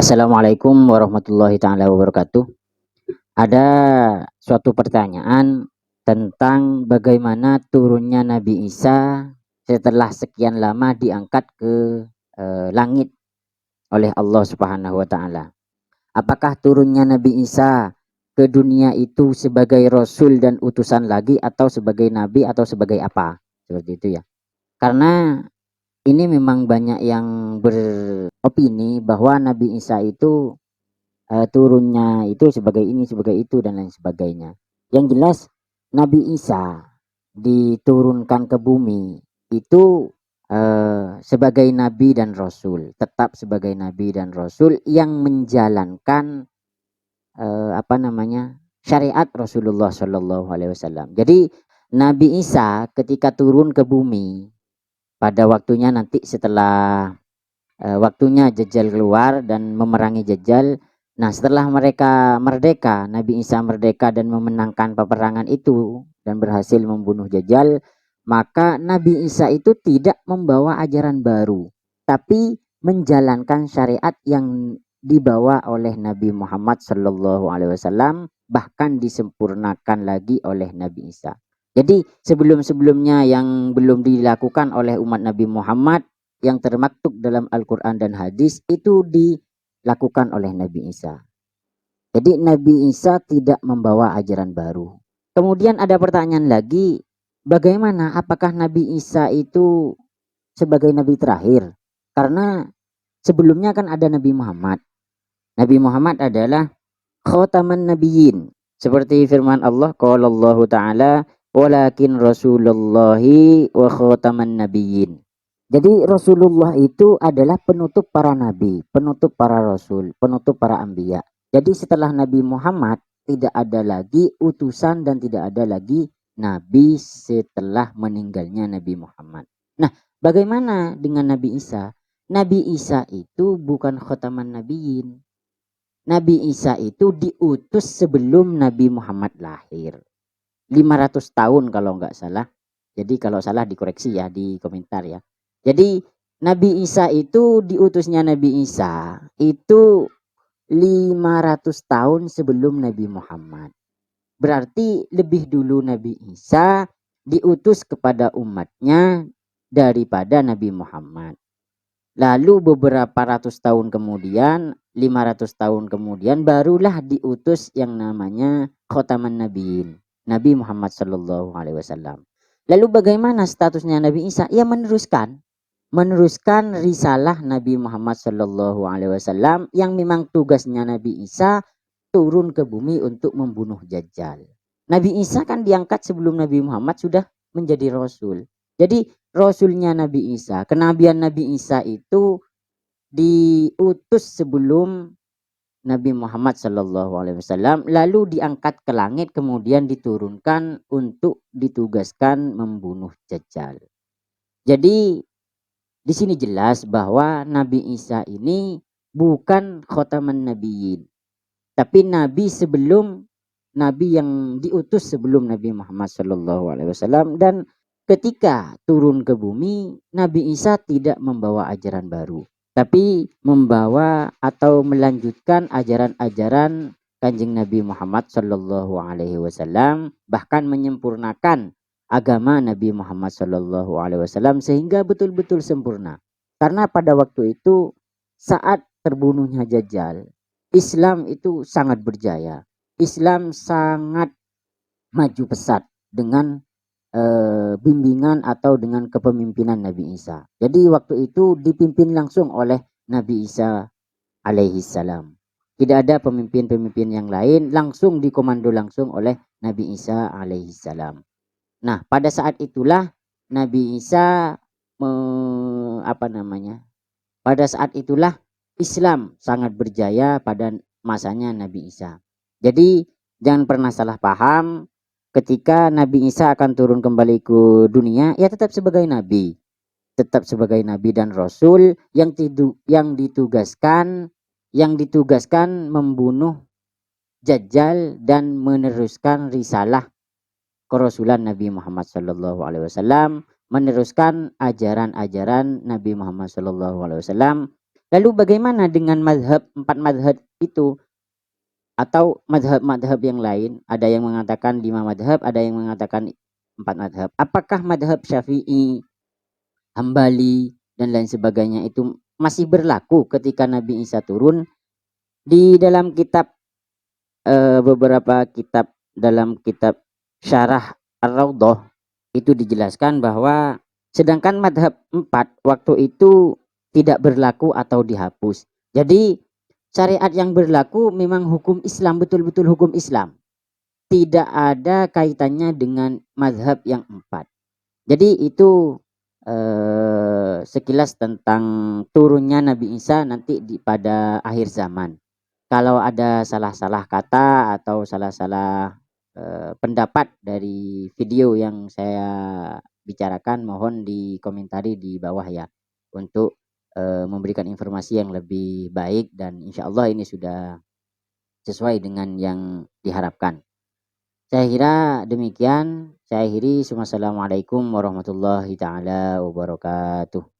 Assalamualaikum warahmatullahi taala wabarakatuh. Ada suatu pertanyaan tentang bagaimana turunnya Nabi Isa setelah sekian lama diangkat ke langit oleh Allah Subhanahu wa taala. Apakah turunnya Nabi Isa ke dunia itu sebagai rasul dan utusan lagi atau sebagai nabi atau sebagai apa? Seperti itu ya. Karena ini memang banyak yang beropini bahwa Nabi Isa itu turunnya itu sebagai ini, sebagai itu, dan lain sebagainya. Yang jelas Nabi Isa diturunkan ke bumi itu sebagai nabi dan rasul, tetap sebagai nabi dan rasul yang menjalankan syariat Rasulullah Shallallahu Alaihi Wasallam. Jadi Nabi Isa ketika turun ke bumi pada waktunya nanti setelah waktunya Dajjal keluar dan memerangi Dajjal. Nah, setelah mereka merdeka, Nabi Isa merdeka dan memenangkan peperangan itu dan berhasil membunuh Dajjal, maka Nabi Isa itu tidak membawa ajaran baru, tapi menjalankan syariat yang dibawa oleh Nabi Muhammad Sallallahu Alaihi Wasallam, bahkan disempurnakan lagi oleh Nabi Isa. Jadi sebelum-sebelumnya yang belum dilakukan oleh umat Nabi Muhammad yang termaktub dalam Al-Quran dan hadis itu dilakukan oleh Nabi Isa. Jadi Nabi Isa tidak membawa ajaran baru. Kemudian ada pertanyaan lagi, bagaimana apakah Nabi Isa itu sebagai nabi terakhir? Karena sebelumnya kan ada Nabi Muhammad. Nabi Muhammad adalah khataman nabiyyin. Seperti firman Allah, qala Allah Ta'ala, walakin rasulullahi wa khataman nabiyyin. Jadi Rasulullah itu adalah penutup para nabi, penutup para rasul, penutup para anbiya. Jadi setelah Nabi Muhammad tidak ada lagi utusan dan tidak ada lagi nabi setelah meninggalnya Nabi Muhammad. Nah, bagaimana dengan Nabi Isa? Nabi Isa itu bukan khataman nabiyyin. Nabi Isa itu diutus sebelum Nabi Muhammad lahir. 500 tahun kalau nggak salah. Jadi kalau salah dikoreksi ya di komentar ya. Jadi Nabi Isa itu diutusnya Nabi Isa itu 500 tahun sebelum Nabi Muhammad. Berarti lebih dulu Nabi Isa diutus kepada umatnya daripada Nabi Muhammad. Lalu beberapa ratus tahun kemudian, 500 tahun kemudian barulah diutus yang namanya Khotaman Nabiin, Nabi Muhammad Sallallahu Alaihi Wasallam. Lalu bagaimana statusnya Nabi Isa? Ya meneruskan risalah Nabi Muhammad Sallallahu Alaihi Wasallam yang memang tugasnya Nabi Isa turun ke bumi untuk membunuh Dajjal. Nabi Isa kan diangkat sebelum Nabi Muhammad sudah menjadi Rasul. Jadi Rasulnya Nabi Isa, kenabian Nabi Isa itu diutus sebelum Nabi Muhammad Sallallahu Alaihi Wasallam, lalu diangkat ke langit, kemudian diturunkan untuk ditugaskan membunuh Dajjal. Jadi di sini jelas bahwa Nabi Isa ini bukan khotaman nabiyyin, tapi nabi sebelum nabi yang diutus sebelum Nabi Muhammad Shallallahu Alaihi Wasallam. Dan ketika turun ke bumi, Nabi Isa tidak membawa ajaran baru, tapi membawa atau melanjutkan ajaran-ajaran Kanjeng Nabi Muhammad Shallallahu Alaihi Wasallam, bahkan menyempurnakan agama Nabi Muhammad Shallallahu Alaihi Wasallam sehingga betul-betul sempurna. Karena pada waktu itu saat terbunuhnya Dajjal, Islam itu sangat berjaya. Islam sangat maju pesat dengan bimbingan atau dengan kepemimpinan Nabi Isa. Jadi waktu itu dipimpin langsung oleh Nabi Isa alaihi salam. Tidak ada pemimpin-pemimpin yang lain, langsung dikomando langsung oleh Nabi Isa alaihi salam. Nah, pada saat itulah Nabi Isa pada saat itulah Islam sangat berjaya pada masanya Nabi Isa. Jadi jangan pernah salah paham, ketika Nabi Isa akan turun kembali ke dunia, ya tetap sebagai nabi. Tetap sebagai nabi dan rasul yang ditugaskan membunuh Dajjal dan meneruskan risalah kerasulan Nabi Muhammad Sallallahu Alaihi Wasallam, meneruskan ajaran-ajaran Nabi Muhammad Sallallahu Alaihi Wasallam Lalu bagaimana dengan mazhab, 4 mazhab itu atau mazhab-mazhab yang lain? Ada yang mengatakan 5 mazhab, ada yang mengatakan 4 mazhab. Apakah mazhab Syafi'i, Hambali dan lain sebagainya itu masih berlaku ketika Nabi Isa turun? Di dalam kitab beberapa kitab, dalam kitab Syarah Ar-Raudhah itu dijelaskan bahwa sedangkan madhab 4 waktu itu tidak berlaku atau dihapus. Jadi syariat yang berlaku memang hukum Islam, betul-betul hukum Islam. Tidak ada kaitannya dengan madhab yang 4. Jadi itu sekilas tentang turunnya Nabi Isa nanti pada akhir zaman. Kalau ada salah-salah kata atau salah-salah pendapat dari video yang saya bicarakan, mohon dikomentari di bawah ya, untuk memberikan informasi yang lebih baik, dan insya Allah ini sudah sesuai dengan yang diharapkan. Saya kira demikian. Saya akhiri. Wassalamualaikum warahmatullahi taala wabarakatuh.